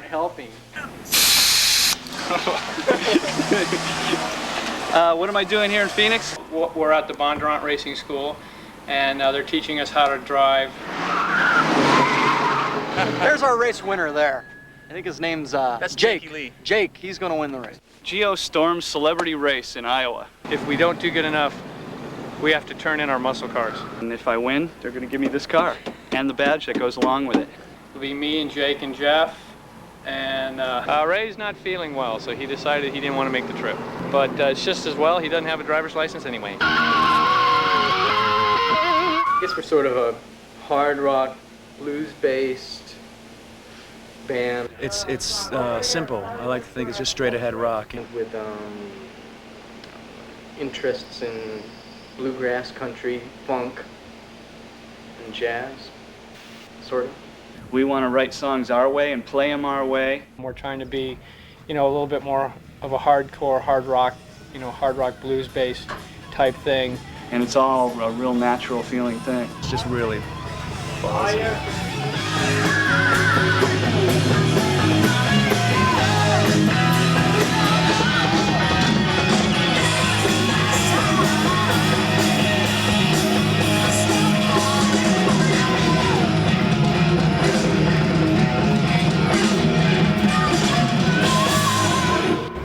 aren't helping. What am I doing here in Phoenix? We're at the Bondurant Racing School, and they're teaching us how to drive. There's our race winner there. I think his name's That's Jake. Jakey Lee. Jake, he's gonna win the race. Geostorm Celebrity Race in Iowa. If we don't do good enough, we have to turn in our muscle cars. And if I win, they're gonna give me this car and the badge that goes along with it. It'll be me and Jake and Jeff, and Ray's not feeling well, so he decided he didn't want to make the trip. But it's just as well, he doesn't have a driver's license anyway. I guess we're sort of a hard rock, blues-based band. It's simple. I like to think it's just straight ahead rock. With interests in bluegrass, country, funk, and jazz, sort of. We want to write songs our way and play them our way. We're trying to be, a little bit more of a hardcore, hard rock blues-based type thing. And it's all a real natural feeling thing. It's just really ballsy.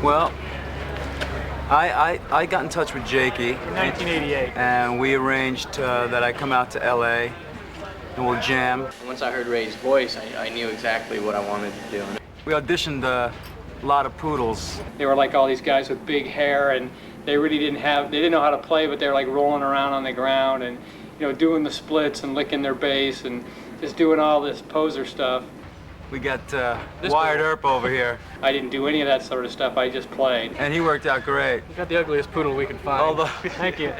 Well, I got in touch with Jakey In 1988. and we arranged that I come out to LA and we'll jam. Once I heard Ray's voice, I knew exactly what I wanted to do. We auditioned a lot of poodles. They were like all these guys with big hair, and they didn't know how to play, but they were like rolling around on the ground and, doing the splits and licking their bass and just doing all this poser stuff. We got Wired Earp over here, I didn't do any of that sort of stuff, I just played. and he worked out great. We got the ugliest poodle we could find. Although, Thank you.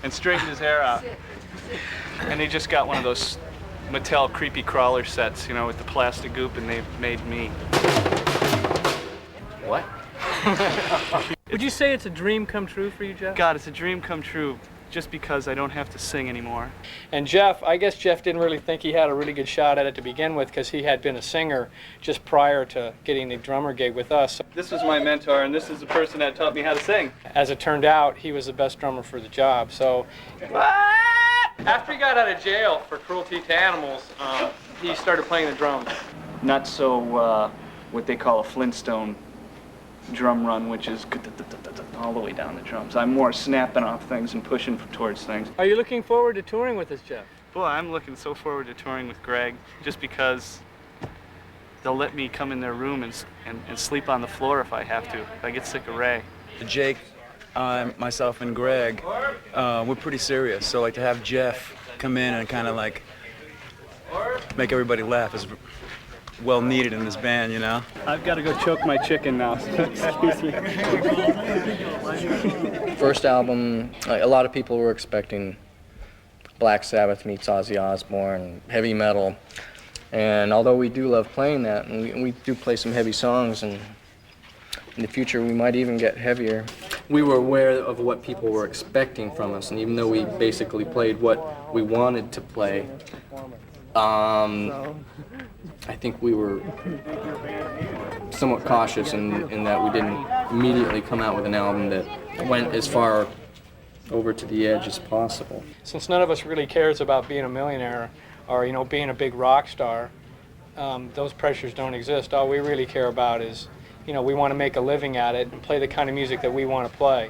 And straightened his hair out. And he just got one of those Mattel creepy crawler sets, with the plastic goop, and they made me. What? Would you say it's a dream come true for you, Jeff? God, it's a dream come true just because I don't have to sing anymore. And Jeff, I guess Jeff didn't really think he had a really good shot at it to begin with because he had been a singer just prior to getting the drummer gig with us. This was my mentor, and this is the person that taught me how to sing. As it turned out, he was the best drummer for the job. So after he got out of jail for cruelty to animals, he started playing the drums. Not so what they call a Flintstone drum run, which is all the way down the drums. I'm more snapping off things and pushing towards things. Are you looking forward to touring with us, Jeff? Boy, I'm looking so forward to touring with Greg, just because they'll let me come in their room and sleep on the floor if I have to, if I get sick of Ray. Jake, myself, and Greg, we're pretty serious. So like to have Jeff come in and kind of like make everybody laugh is well needed in this band, I've got to go choke my chicken now. Excuse me. First album, a lot of people were expecting Black Sabbath meets Ozzy Osbourne, heavy metal. And although we do love playing that, and we do play some heavy songs, and in the future we might even get heavier. We were aware of what people were expecting from us, and even though we basically played what we wanted to play, I think we were somewhat cautious in that we didn't immediately come out with an album that went as far over to the edge as possible. Since none of us really cares about being a millionaire or being a big rock star, those pressures don't exist. All we really care about is, we want to make a living at it and play the kind of music that we want to play.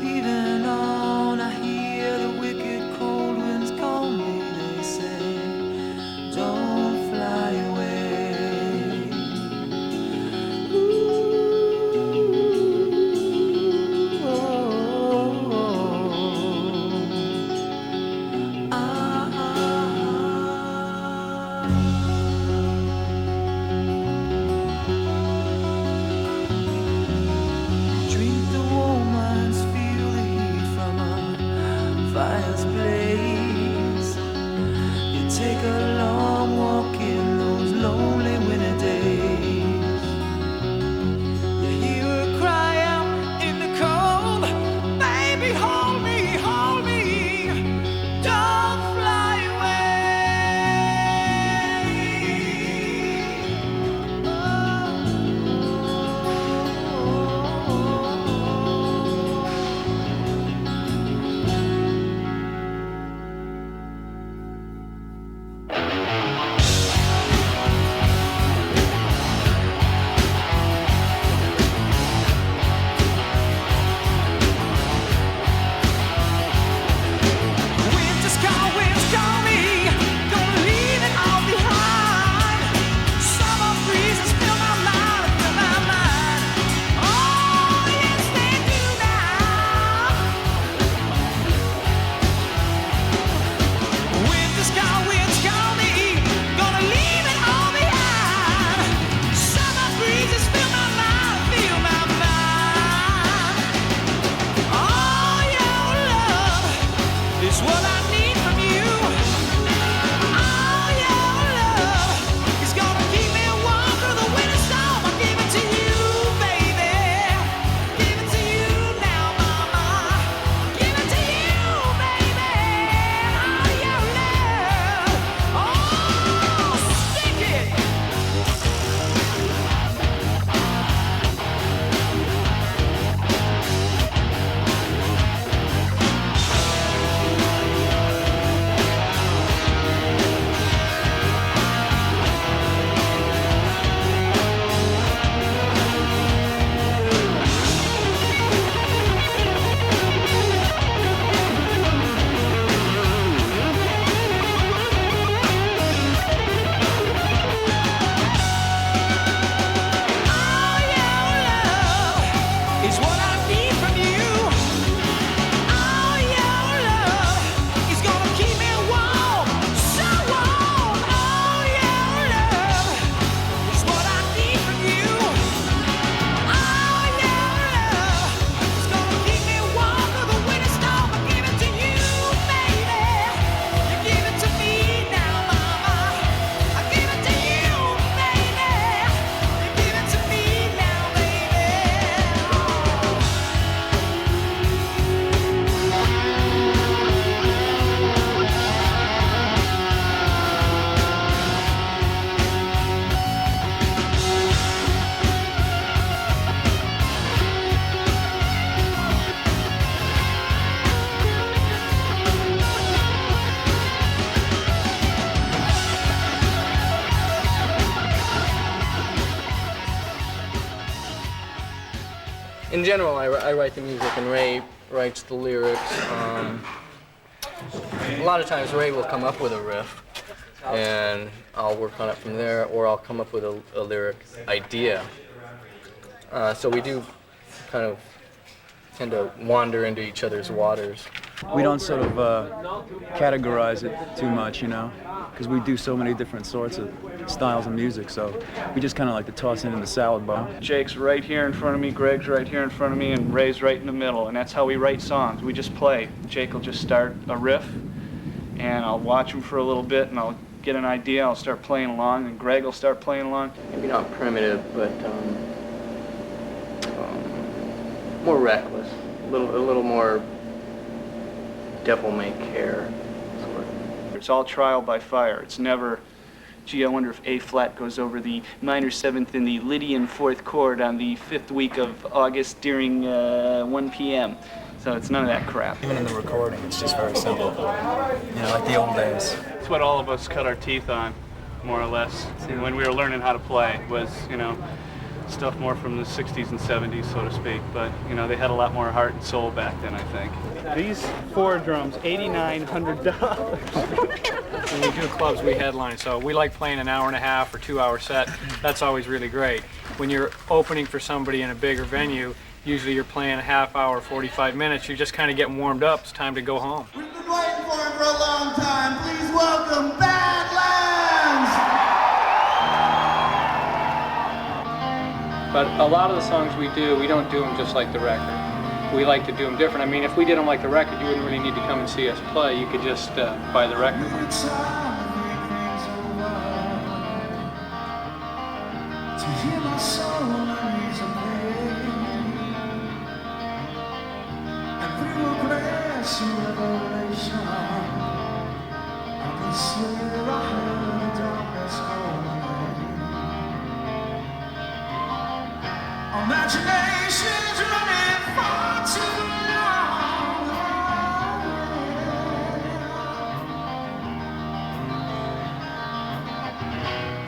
Leaving on, I hear the wicked cold winds call. place. You take a long walk in those lonely winter days. You hear her cry out in the cold, baby, hold me, don't fly In general, I write the music and Ray writes the lyrics. A lot of times Ray will come up with a riff and I'll work on it from there, or I'll come up with a lyric idea. So we do kind of tend to wander into each other's waters. We don't sort of categorize it too much, you know, because we do so many different sorts of styles of music, so we just kind of like to toss it in the salad bowl. Jake's right here in front of me, Greg's right here in front of me, and Ray's right in the middle, and that's how we write songs. We just play. Jake will just start a riff, and I'll watch him for a little bit, and I'll get an idea, I'll start playing along, and Greg will start playing along. Maybe not primitive, but more reckless, a little more devil may care, sort of. It's all trial by fire. It's never, gee, I wonder if A flat goes over the minor seventh in the Lydian fourth chord on the 5th week of August during 1 p.m. So it's none of that crap. Even in the recording, it's just very simple. You know, like the old days. It's what all of us cut our teeth on, more or less, when we were learning how to play, was, you know, stuff more from the 60s and 70s, so to speak. But, you know, they had a lot more heart and soul back then, I think. These 4 drums, $8,900. When we do clubs, we headline, so we like playing an hour and a half or 2-hour set. That's always really great. When you're opening for somebody in a bigger venue, usually you're playing a half hour, 45 minutes. You're just kind of getting warmed up. It's time to go home. We've been waiting for him for a long time. Please welcome Badlands! But a lot of the songs we don't do them just like the record. we like to do them different. I mean, if we did them like the record, you wouldn't really need to come and see us play. You could just buy the record. To hear my soul raise a pain, and through a glass of revelation, I can swear I heard darkness calling. Imagination's running far too long.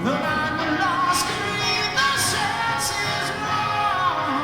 The night we're lost can leave the senses wrong.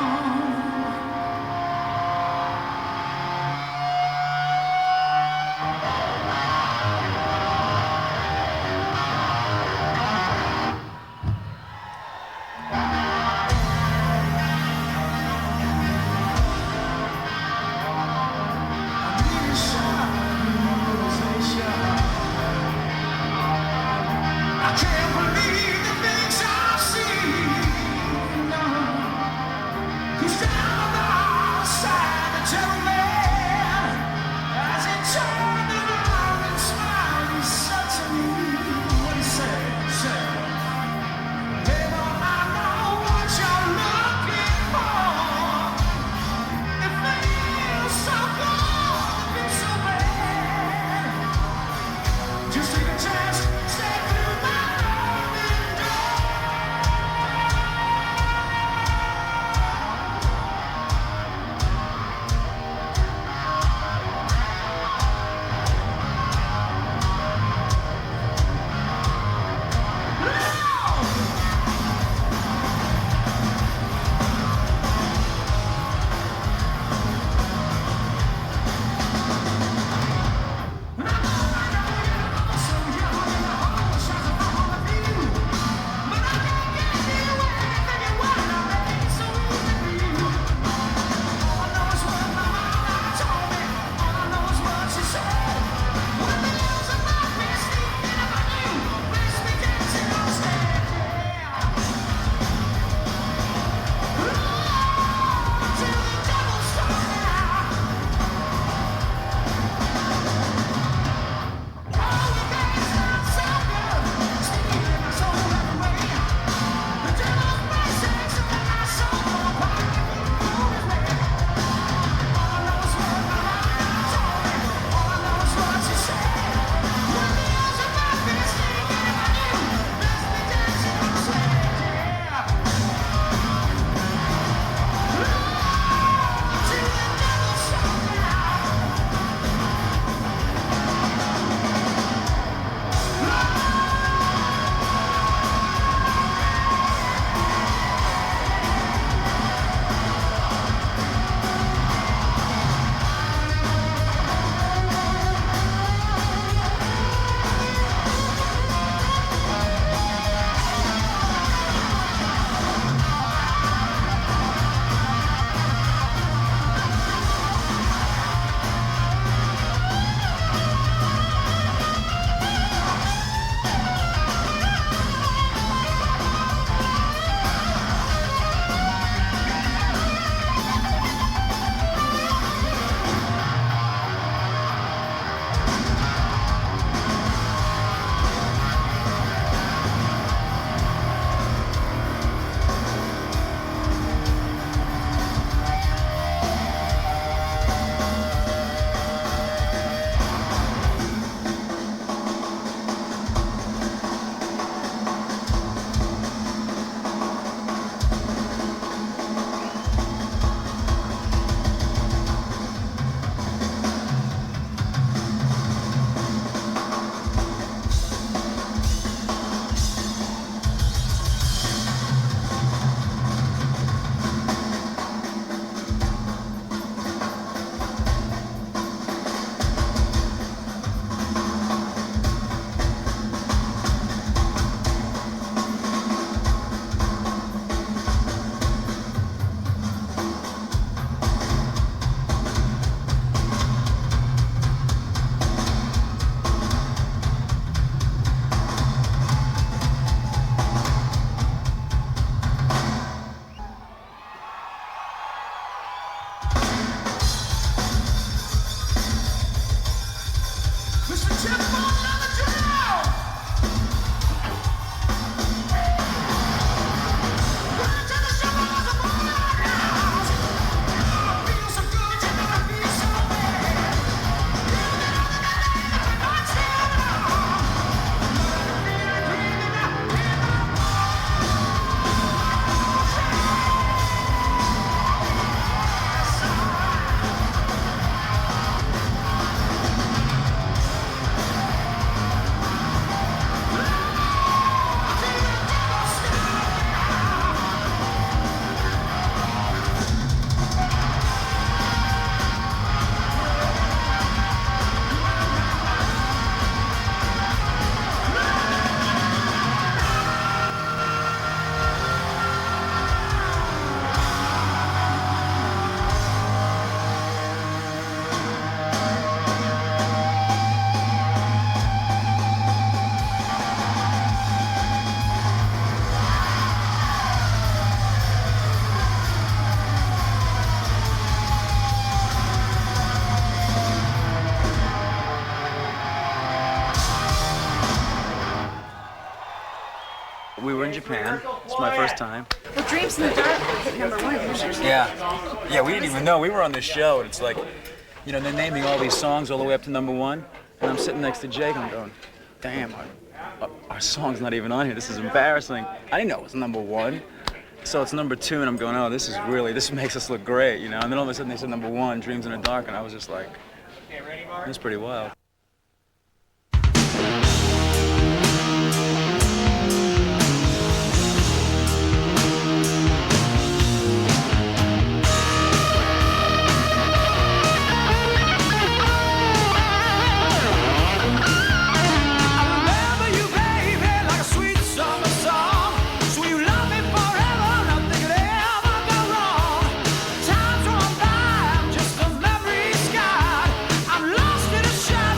We were in Japan. It's my first time. Well, Dreams in the Dark hit #1. Yeah, we didn't even know. We were on this show, and it's like, you know, they're naming all these songs all the way up to #1, and I'm sitting next to Jake, and I'm going, damn, our song's not even on here. This is embarrassing. I didn't know it was #1. So it's #2, and I'm going, oh, this makes us look great, you know? And then all of a sudden they said #1, Dreams in the Dark, and I was just like, that's pretty wild. Time's run by, I'm just a memory scarred. I'm lost in a shadow.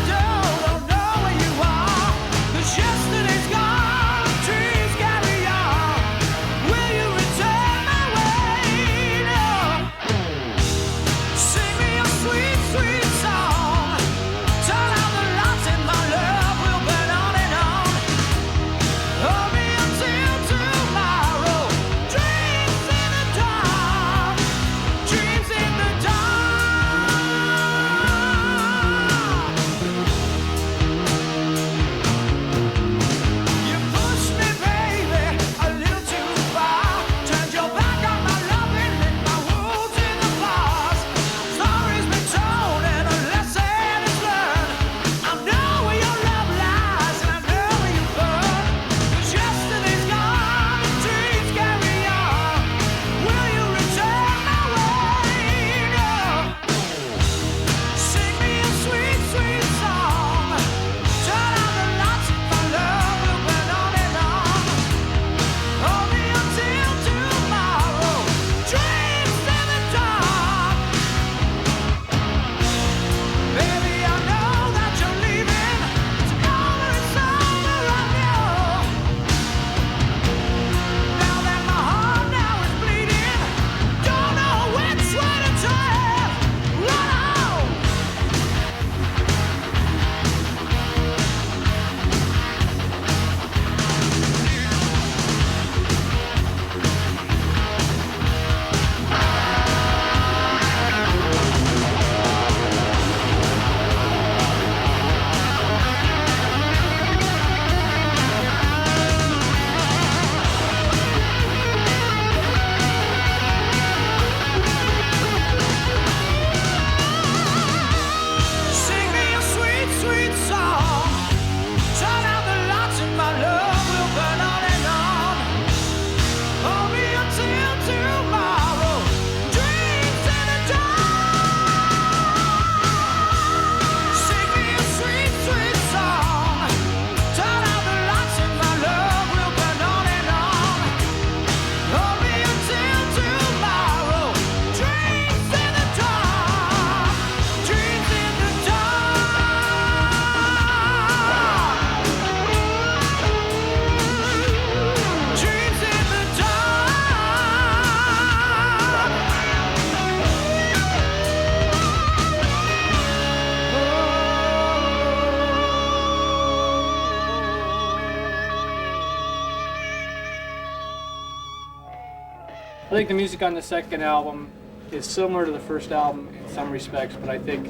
I think the music on the second album is similar to the first album in some respects, but I think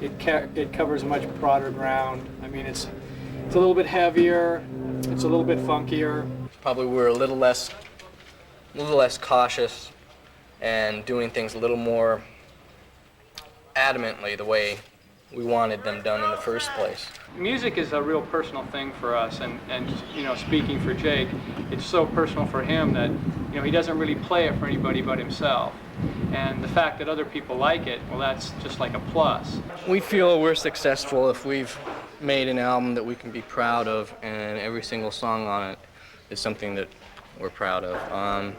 it covers much broader ground. I mean, it's a little bit heavier, it's a little bit funkier. Probably we're a little less cautious and doing things a little more adamantly the way we wanted them done in the first place. Music is a real personal thing for us, and you know, speaking for Jake, it's so personal for him that, you know, he doesn't really play it for anybody but himself. And the fact that other people like it, well, that's just like a plus. We feel we're successful if we've made an album that we can be proud of, and every single song on it is something that we're proud of.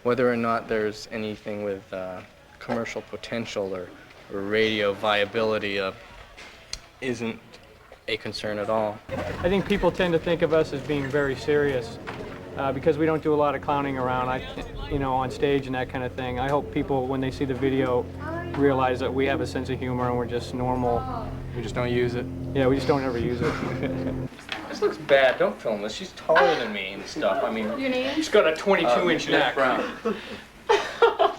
Whether or not there's anything with commercial potential or radio viability isn't a concern at all. I think people tend to think of us as being very serious because we don't do a lot of clowning around, you know, on stage and that kind of thing. I hope people, when they see the video, realize that we have a sense of humor and we're just normal. We just don't use it. Yeah, we just don't ever use it. This looks bad. Don't film this. She's taller than me and stuff. I mean, Your name? She's got a 22-inch neck.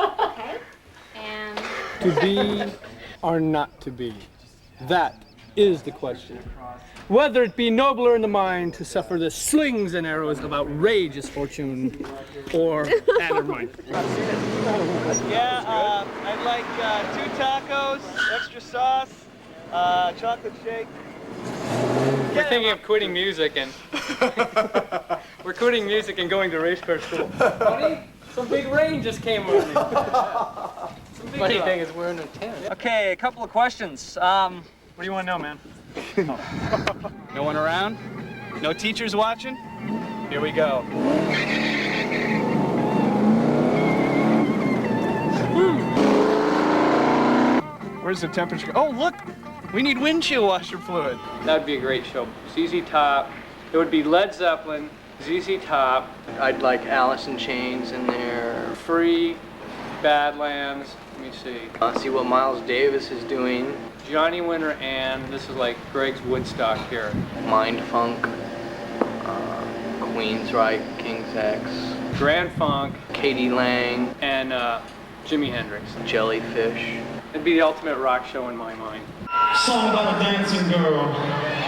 Okay. And To be or not to be? That is the question. Whether it be nobler in the mind to suffer the slings and arrows of outrageous fortune, or never mind. Yeah, I'd like 2 tacos, extra sauce, chocolate shake. We're thinking of quitting music and we're quitting music and going to race car school. Honey, some big rain just came on me. Funny thing is we're in a tent. Okay, a couple of questions. What do you want to know, man? No one around? No teachers watching? Here we go. Where's the temperature? Oh, look! We need windshield washer fluid. That would be a great show. ZZ Top. It would be Led Zeppelin, ZZ Top, I'd like Alice in Chains in there. Free, Badlands. Let me see. See what Miles Davis is doing. Johnny Winter and this is like Greg's Woodstock here. Mind Funk, Queensryche, King's X, Grand Funk Katie Lang, and Jimi Hendrix. Jellyfish. It'd be the ultimate rock show in my mind. Song about a dancing girl.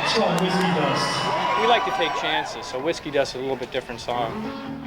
It's called Whiskey Dust. We like to take chances, so Whiskey Dust is a little bit different song.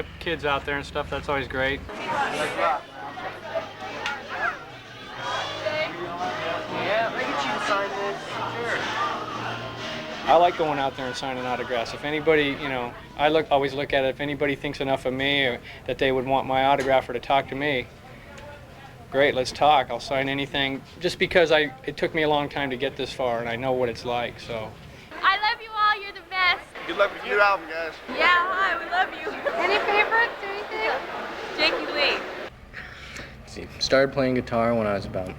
hip kids out there and stuff. That's always great. Yeah, I get you to sign this. Sure. I like going out there and signing autographs. If anybody, you know, always look at it. If anybody thinks enough of me or that they would want my autograph or to talk to me, great, let's talk. I'll sign anything. Just because it took me a long time to get this far, and I know what it's like. So. I love you all. You're the best. Good luck with your new album, guys. Yeah, hi. We love you. Any favorites or anything? Jakey Lee. See, started playing guitar when I was about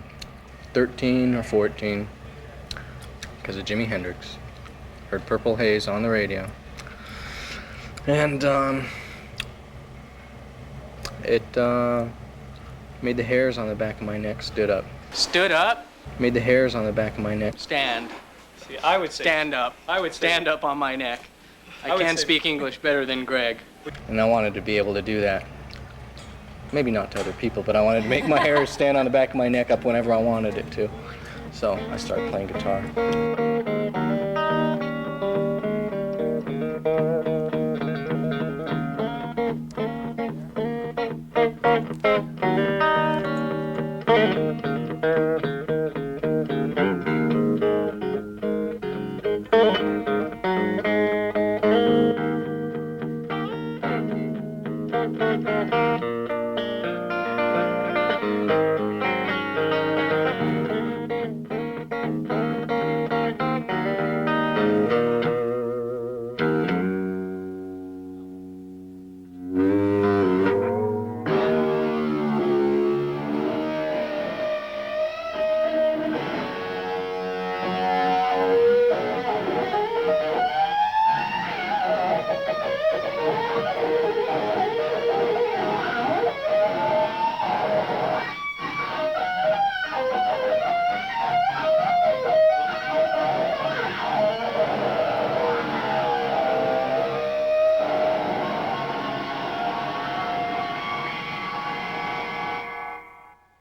13 or 14 because of Jimi Hendrix. Heard Purple Haze on the radio. And it made the hairs on the back of my neck stood up. Stood up? Made the hairs on the back of my neck Stand. See, I would say stand up. I would say, Stand up on my neck. I would can't say- speak English better than Greg. And I wanted to be able to do that. Maybe not to other people, but I wanted to make my hair stand on the back of my neck up whenever I wanted it to. So I started playing guitar.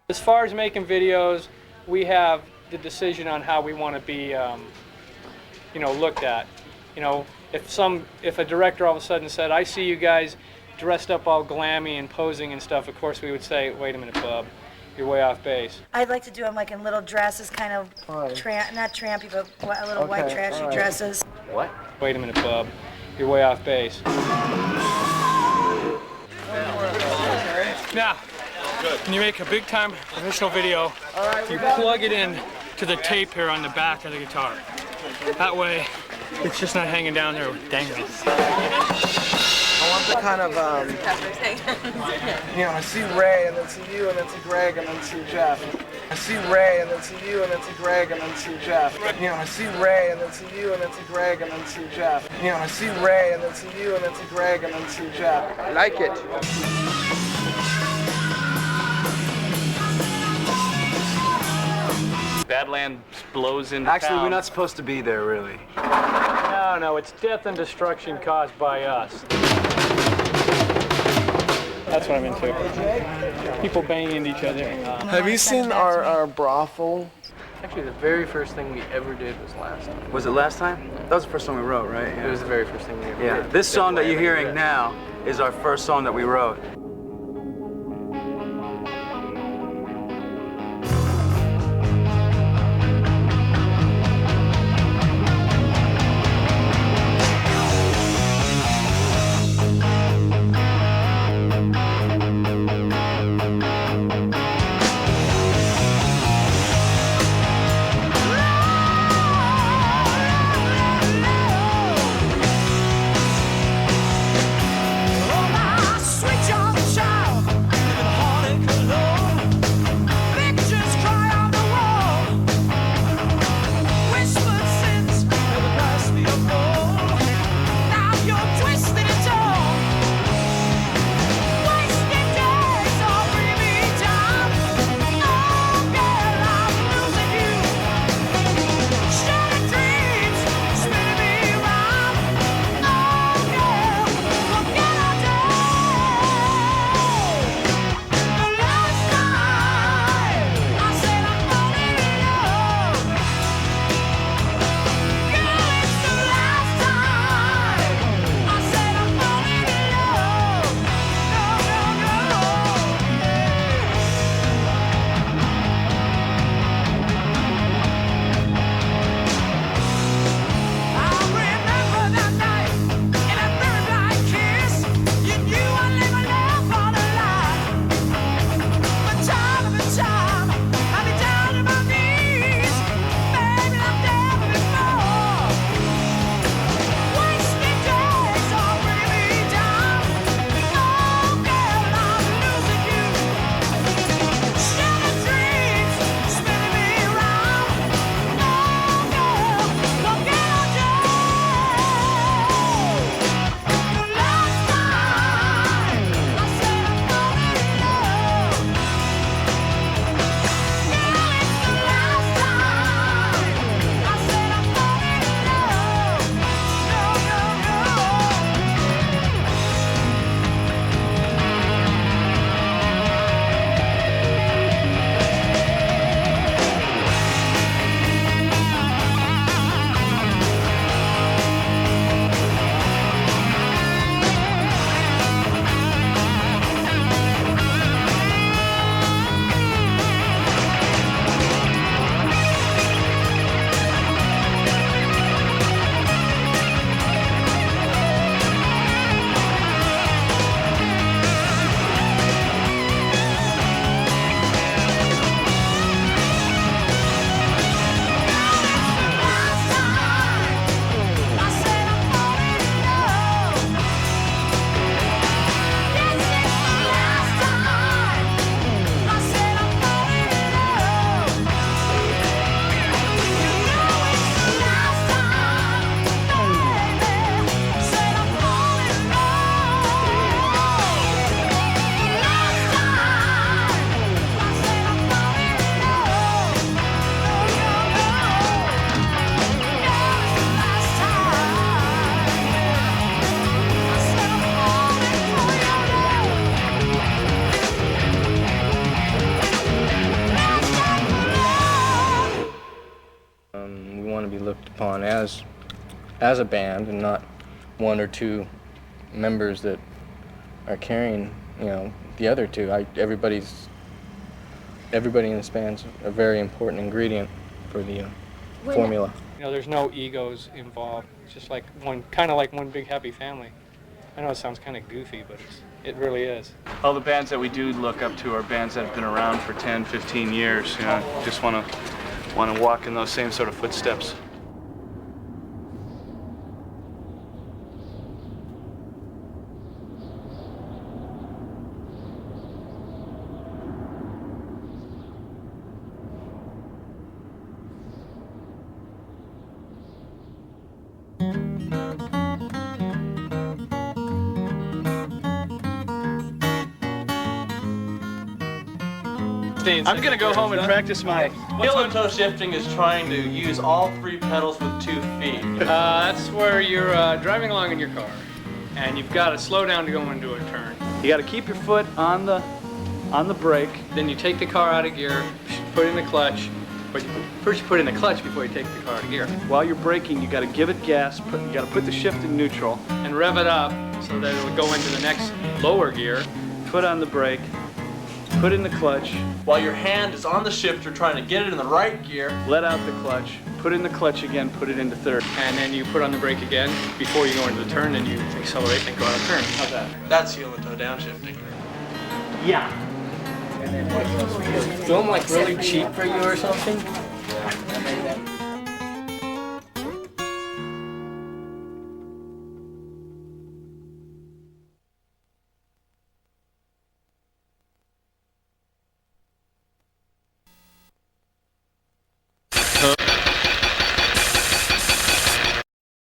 As far as making videos, we have the decision on how we want to be, you know, looked at. You know, if a director all of a sudden said, "I see you guys dressed up all glammy and posing and stuff," of course we would say, "Wait a minute, bub, you're way off base." I'd like to do them like in little dresses, kind of not trampy, but little white trashy dresses. What? Wait a minute, bub, you're way off base. Now, when you make a big time professional video, you plug it in to the tape here on the back of the guitar. That way, it's just not hanging down there dangling. I want the kind of, you know, I see Ray, and then see you, and then see Greg, and then see Jeff. I see Ray, and then see you, and then see Greg, and then see Jeff. You know, I see Ray, and then see you, and then see Greg, and then see Jeff. You know, I see Ray, and then see you, and then see Greg, and then see Jeff. I like it. Badlands blows into Actually, town. we're not supposed to be there, really. No, it's death and destruction caused by us. That's what I'm into. People banging into each other. Have you seen our brothel? Actually, the very first thing we ever did was last time. Was it last time? That was the first song we wrote, right? It was the very first thing we ever did. Yeah. This song that you're hearing now is our first song that we wrote. Switch on We want to be looked upon as a band and not one or two members that are carrying, the other two. Everybody in this band's a very important ingredient for the formula. There's no egos involved. It's just like kind of like one big happy family. I know it sounds kind of goofy, but it really is. All the bands that we do look up to are bands that have been around for 10, 15 years. Just want to walk in those same sort of footsteps. I'm gonna go home and practice my heel and toe shifting is trying to use all 3 pedals with 2 feet. That's where you're driving along in your car, and you've got to slow down to go into a turn. You got to keep your foot on the brake. Then you take the car out of gear, put in the clutch. But first you put in the clutch before you take the car out of gear. While you're braking, you got to give it gas. You got to put the shift in neutral and rev it up so that it'll go into the next lower gear. Put on the brake. Put in the clutch. While your hand is on the shifter trying to get it in the right gear. Let out the clutch. Put in the clutch again. Put it into third. And then you put on the brake again before you go into the turn, and you accelerate and go out of turn. How's that? That's heel and toe downshifting. Yeah. Film like really cheap for you or something?